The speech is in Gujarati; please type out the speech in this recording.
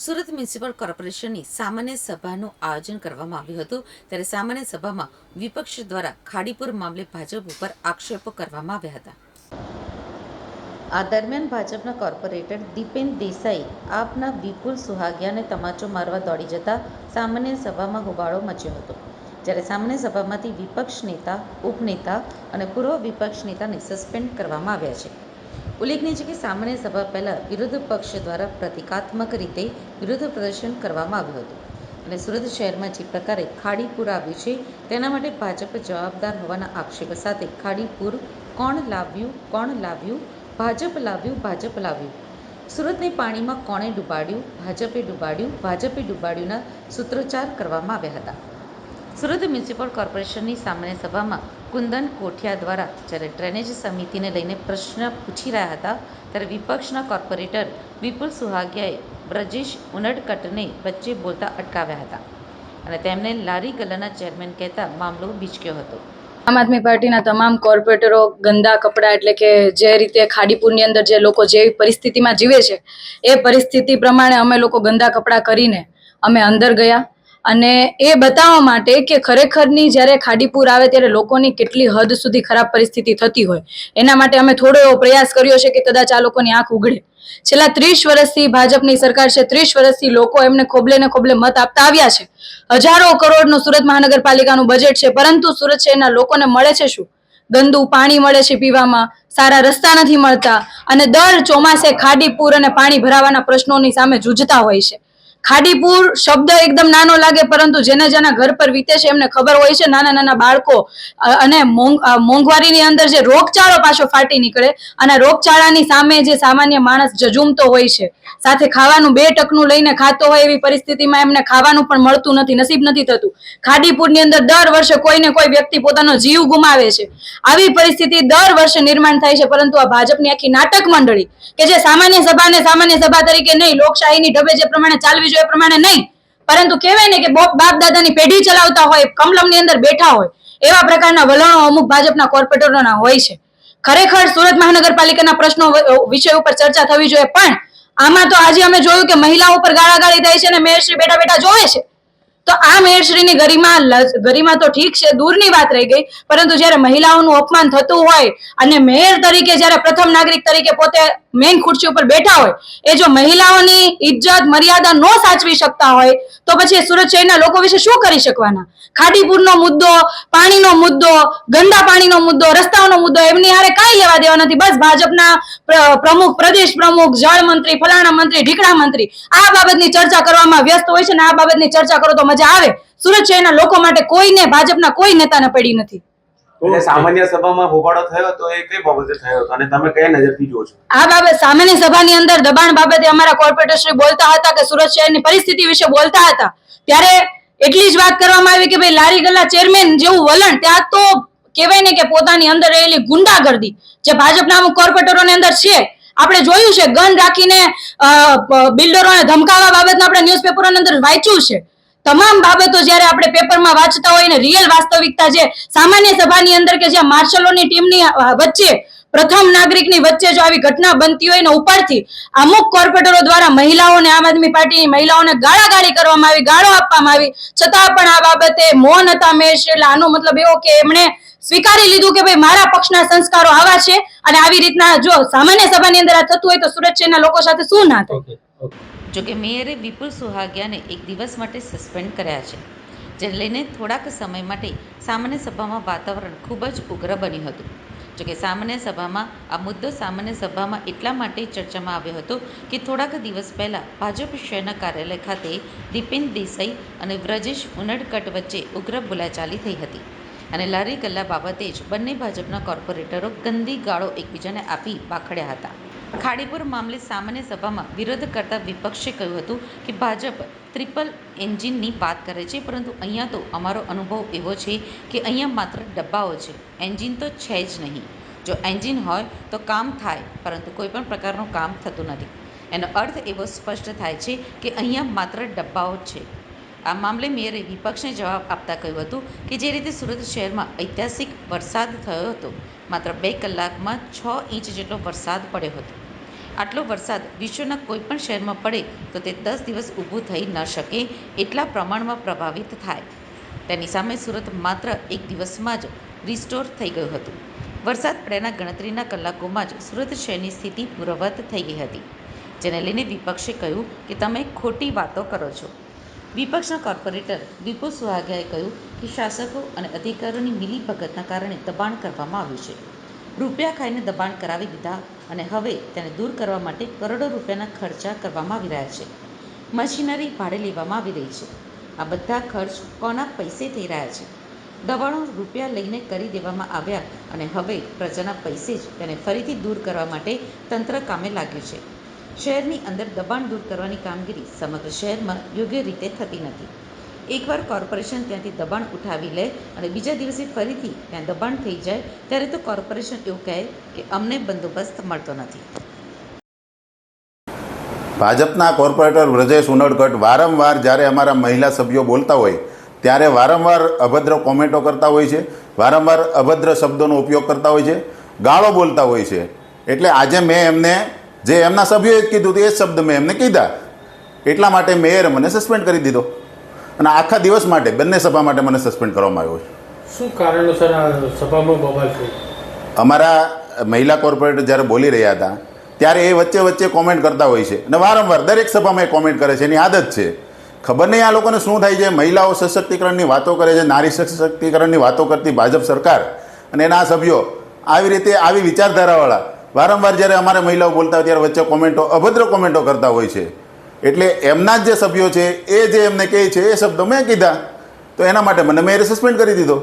સુરત મ્યુનિસિપલ કોર્પોરેશનની સામાન્ય સભાનું આયોજન કરવામાં આવ્યું હતું। ત્યારે સામાન્ય સભામાં વિપક્ષ દ્વારા ખાડીપુર મામલે ભાજપ ઉપર આક્ષેપો કરવામાં આવ્યા હતા। આ દરમિયાન ભાજપના કોર્પોરેટર દીપેન દેસાઈ આપના વિપુલ સુહાગિયાને તમાચો મારવા દોડી જતા સામાન્ય સભામાં હોબાળો મચ્યો હતો। જ્યારે સામાન્ય સભામાંથી વિપક્ષ નેતા, ઉપનેતા અને પૂર્વ વિપક્ષ નેતાને સસ્પેન્ડ કરવામાં આવ્યા છે। ઉલ્લેખનીય છે કે સામાન્ય સભા પહેલા વિરોધ પક્ષ દ્વારા પ્રતિકાત્મક રીતે વિરોધ પ્રદર્શન કરવામાં આવ્યું હતું અને સુરત શહેરમાં જે પ્રકારે ખાડીપુર આવ્યું છે તેના માટે ભાજપ જવાબદાર હોવાના આક્ષેપ સાથે ખાડીપુર કોણ લાવ્યું, ભાજપ લાવ્યું, સુરતને પાણીમાં કોણે ડૂબાડ્યું, ભાજપે ડૂબાડ્યુંના સૂત્રોચ્ચાર કરવામાં આવ્યા હતા। સુરત મ્યુનિસિપલ કોર્પોરેશનની સામાન્ય સભામાં કુંદન કોઠિયા દ્વારા જ્યારે ડ્રેનેજ સમિતિને લઈને પ્રશ્ન પૂછી રહ્યા હતા ત્યારે વિપક્ષના કોર્પોરેટર વિપુલ સુહાગિયાએ બ્રજેશ ઉનડકટને વચ્ચે બોલતા અટકાવ્યા હતા અને તેમને લારી ગલ્લાના ચેરમેન કહેતા મામલો બીચક્યો હતો। આમ આદમી પાર્ટીના તમામ કોર્પોરેટરો ગંદા કપડાં એટલે કે જે રીતે ખાડીપુરની અંદર જે લોકો જે પરિસ્થિતિમાં જીવે છે એ પરિસ્થિતિ પ્રમાણે અમે લોકો ગંદા કપડાં કરીને અમે અંદર ગયા અને એ બતાવવા માટે કે ખરેખરની જ્યારે ખાડીપુર આવે ત્યારે લોકોની કેટલી હદ સુધી ખરાબ પરિસ્થિતિ થતી હોય એના માટે અમે થોડો એવો પ્રયાસ કર્યો છે કે કદાચ આ લોકોની આંખ ઉઘડે। છેલ્લા 30 વર્ષથી ભાજપની સરકાર છે, 30 વર્ષથી લોકો એમને ખોબલે ને ખોબલે મત આપતા આવ્યા છે। હજારો કરોડનું સુરત મહાનગરપાલિકાનું બજેટ છે, પરંતુ સુરત શહેરના લોકોને મળે છે શું? ગંદુ પાણી મળે છે પીવામાં, સારા રસ્તા નથી મળતા અને દર ચોમાસે ખાડીપુર અને પાણી ભરાવાના પ્રશ્નોની સામે જૂઝતા હોય છે। ખાડીપુર શબ્દ એકદમ નાનો લાગે, પરંતુ જેના ઘર પર વીતે છે એમને ખબર હોય છે। નાના નાના બાળકો અને મોંઘવારીની અંદર જે રોગચાળો પાછો ફાટી નીકળે અને રોગચાળાની સામે જે સામાન્ય માણસ ઝઝૂમતો હોય છે, સાથે ખાવાનું 2 ટકનું લઈને ખાતો હોય એવી પરિસ્થિતિમાં એમને ખાવાનું પણ મળતું નથી, નસીબ નથી થતું। ખાડીપુરની અંદર દર વર્ષે કોઈને કોઈ વ્યક્તિ પોતાનો જીવ ગુમાવે છે। આવી પરિસ્થિતિ દર વર્ષે નિર્માણ થાય છે, પરંતુ આ ભાજપની આખી નાટક મંડળી કે જે સામાન્ય સભા તરીકે નહીં, લોકશાહીની ઢબે જે પ્રમાણે ચાલવી જોઈએ એ પ્રમાણે નહીં, પરંતુ કહેવાય ને કે બાપ દાદાની પેઢી ચલાવતા હોય, કમલમની અંદર બેઠા હોય એવા પ્રકારના વલણો અમુક ભાજપના કોર્પોરેટરોના હોય છે। ખરેખર સુરત મહાનગરપાલિકાના પ્રશ્નો વિષય ઉપર ચર્ચા થવી જોઈએ, પણ આમાં તો આજે અમે જોયું કે મહિલાઓ ઉપર ગાળાગાળી થાય છે અને મેયરશ્રી બેઠા બેઠા જોવે છે। તો આ મેયરશ્રીની ગરિમા તો ઠીક છે, દૂરની વાત રહી ગઈ, પરંતુ જ્યારે મહિલાઓનું અપમાન થતું હોય અને મેયર તરીકે જ્યારે પ્રથમ નાગરિક તરીકે પોતે મેઇન ખુરશી ઉપર બેઠા હોય, એ જો મહિલાઓની ઇજ્જત મર્યાદા ન સાચવી શકતા હોય તો પછી સુરત શહેરના લોકો વિશે શું કરી શકવાના? ખાડીપુરનો મુદ્દો, પાણીનો મુદ્દો, ગંદા પાણીનો મુદ્દો, રસ્તાઓનો મુદ્દો એમની હારે કાંઈ લેવા દેવા નથી। બસ ભાજપના પ્રમુખ, પ્રદેશ પ્રમુખ, જળ મંત્રી, ફલાણા મંત્રી, ઢીકડા મંત્રી આ બાબતની ચર્ચા કરવામાં વ્યસ્ત હોય છે ને આ બાબતની ચર્ચા કરો તો મજા આવે। સુરત શહેરના લોકો માટે કોઈને, ભાજપના કોઈ નેતાને પડી નથી। સામાન્ય સભામાં હોબાળો થયો તો એ કઈ બાબતે થયો હતો અને તમે કયા નજરથી જુઓ છો? આ બાબત સામાન્ય સભાની અંદર દબાણ બાબતે અમારા કોર્પોરેટર શ્રી બોલતા હતા કે સુરત શહેરની પરિસ્થિતિ વિશે બોલતા હતા, ત્યારે એટલી જ વાત કરવામાં આવી કે ભાઈ લારી ગલ્લા ચેરમેન જેવું વલણ, ત્યાં તો કહેવાય ને કે પોતાની અંદર રહેલી ગુંડાગર્દી જે ભાજપના અમુક કોર્પોરેટરોની અંદર છે, આપણે જોયું છે, ગન રાખીને બિલ્ડરોને ધમકાવવા બાબતનું આપણે ન્યૂઝપેપરોની અંદર વાંચ્યું છે। તમામ બાબતો જ્યારે આપણે પેપરમાં વાંચતા હોય ને રિયલ વાસ્તવિકતા છે સામાન્ય સભાની અંદર કે જ્યાં માર્શલોની ટીમની વચ્ચે પ્રથમ નાગરિકની વચ્ચે જો આવી ઘટના બનતી હોય ને ઉપરથી અમુક કોર્પોરેટરો દ્વારા મહિલાઓને, આમ આદમી પાર્ટીની મહિલાઓને ગાળાગાળી કરવામાં આવી, ગાળો આપવામાં આવી, છતાં પણ આ બાબતે મૌન હતા મેયર। એટલે આનો મતલબ એવો કે એમણે સ્વીકારી લીધું કે ભાઈ મારા પક્ષના સંસ્કારો આવા છે અને આવી રીતના જો સામાન્ય સભાની અંદર આ થતું હોય તો સુરત શહેરના લોકો સાથે શું ના થાય। જોકે મેયરે વિપુલ સુહાગિયાને 1 દિવસ માટે સસ્પેન્ડ કર્યા છે, જેને લઈને થોડાક સમય માટે સામાન્ય સભામાં વાતાવરણ ખૂબ જ ઉગ્ર બન્યું હતું। જોકે સામાન્ય સભામાં એટલા માટે ચર્ચામાં આવ્યો હતો કે થોડાક દિવસ પહેલા ભાજપ શહેરના કાર્યાલય ખાતે દીપેન દેસાઈ અને બ્રજેશ ઉનડકટ વચ્ચે ઉગ્ર બોલાચાલી થઈ હતી અને લારી ગલ્લા બાબતે જ બંને ભાજપના કોર્પોરેટરો ગંદી ગાળો એકબીજાને આપી બાખડ્યા હતા। ખાડીપુર મામલે સામાન્ય સભામાં વિરોધ કરતા વિપક્ષે કહ્યું હતું કે ભાજપ ટ્રિપલ એન્જિનની વાત કરે છે, પરંતુ અહીંયા તો અમારો અનુભવ એવો છે કે અહીંયા માત્ર ડબ્બાઓ છે, એન્જિન તો છે જ નહીં। જો એન્જિન હોય તો કામ થાય, પરંતુ કોઈ પણ પ્રકારનું કામ થતું નથી। એનો અર્થ એવો સ્પષ્ટ થાય છે કે અહીંયા માત્ર ડબ્બાઓ જ છે। આ મામલે મેયરે વિપક્ષને જવાબ આપતા કહ્યું હતું કે જે રીતે સુરત શહેરમાં ઐતિહાસિક વરસાદ થયો હતો, માત્ર 2 કલાકમાં 6 ઇંચ જેટલો વરસાદ પડ્યો હતો, આટલો વરસાદ વિશ્વના કોઈ પણ શહેરમાં પડે તો તે 10 દિવસ ઊભું થઈ ન શકે એટલા પ્રમાણમાં પ્રભાવિત થાય. તેની સામે સુરત માત્ર એક દિવસમાં જ રિસ્ટોર થઈ ગયું હતું. વરસાદ પડ્યાના ગણતરીના કલાકોમાં જ સુરત શહેરની સ્થિતિ પૂર્વવત થઈ ગઈ હતી, જેને લઈને વિપક્ષે કહ્યું કે તમે ખોટી વાતો કરો છો. વિપક્ષના કોર્પોરેટર દીપુ સુહાગિયાએ કહ્યું કે શાસકો અને અધિકારીઓની મિલીભગતના કારણે દબાણ કરવામાં આવ્યું છે. રૂપિયા ખાઈને દબાણ કરાવી દીધા અને હવે તેને દૂર કરવા માટે કરોડો રૂપિયાના ખર્ચા કરવામાં આવી રહ્યા છે. મશીનરી ભાડે લેવામાં આવી રહી છે. આ બધા ખર્ચ કોના પૈસે થઈ રહ્યા છે? દબાણો રૂપિયા લઈને કરી દેવામાં આવ્યા અને હવે પ્રજાના પૈસે જ તેને ફરીથી દૂર કરવા માટે તંત્ર કામે લાગ્યું છે. શહેરની અંદર દબાણ દૂર કરવાની કામગીરી સમગ્ર શહેરમાં યોગ્ય રીતે થતી નથી. એકવાર કોર્પોરેશન ત્યાંથી દબાણ ઉઠાવી લે અને બીજા દિવસે ફરીથી ત્યાં દબાણ થઈ જાય ત્યારે તો કોર્પોરેશન એવું કહે કે અમને બંદોબસ્ત મળતો નથી. ભાજપના કોર્પોરેટર વ્રજેશ ઉનડકટ વારંવાર જ્યારે અમારા મહિલા સભ્યો બોલતા હોય ત્યારે વારંવાર અભદ્ર કોમેન્ટો કરતા હોય છે, વારંવાર અભદ્ર શબ્દોનો ઉપયોગ કરતા હોય છે, ગાળો બોલતા હોય છે. એટલે આજે મેં એમને જે એમના સભ્યોએ જ કીધું એ જ શબ્દ મેં એમને કીધા, એટલા માટે મેયરે મને સસ્પેન્ડ કરી દીધો અને આખા દિવસ માટે બંને સભા માટે મને સસ્પેન્ડ કરવામાં આવ્યો છે. શું કારણોસર આ સભામાં બબાલ થઈ? અમારા મહિલા કોર્પોરેટર જ્યારે બોલી રહ્યા હતા ત્યારે એ વચ્ચે કોમેન્ટ કરતા હોય છે અને વારંવાર દરેક સભામાં એ કોમેન્ટ કરે છે. એની આદત છે. ખબર નહીં આ લોકોને શું થાય છે. મહિલાઓ સશક્તિકરણની વાતો કરે છે, નારી સશક્તિકરણની વાતો કરતી ભાજપ સરકાર અને એના સભ્યો આવી રીતે આવી વિચારધારાવાળા વારંવાર જ્યારે અમારે મહિલાઓ બોલતા હોય ત્યારે વચ્ચે કોમેન્ટો અભદ્ર કોમેન્ટો કરતા હોય છે. એટલે એમના જ જે સભ્યો છે એ જે એમને કહે છે એ શબ્દો મેં કીધા તો એના માટે મને મેયરે સસ્પેન્ડ કરી દીધો.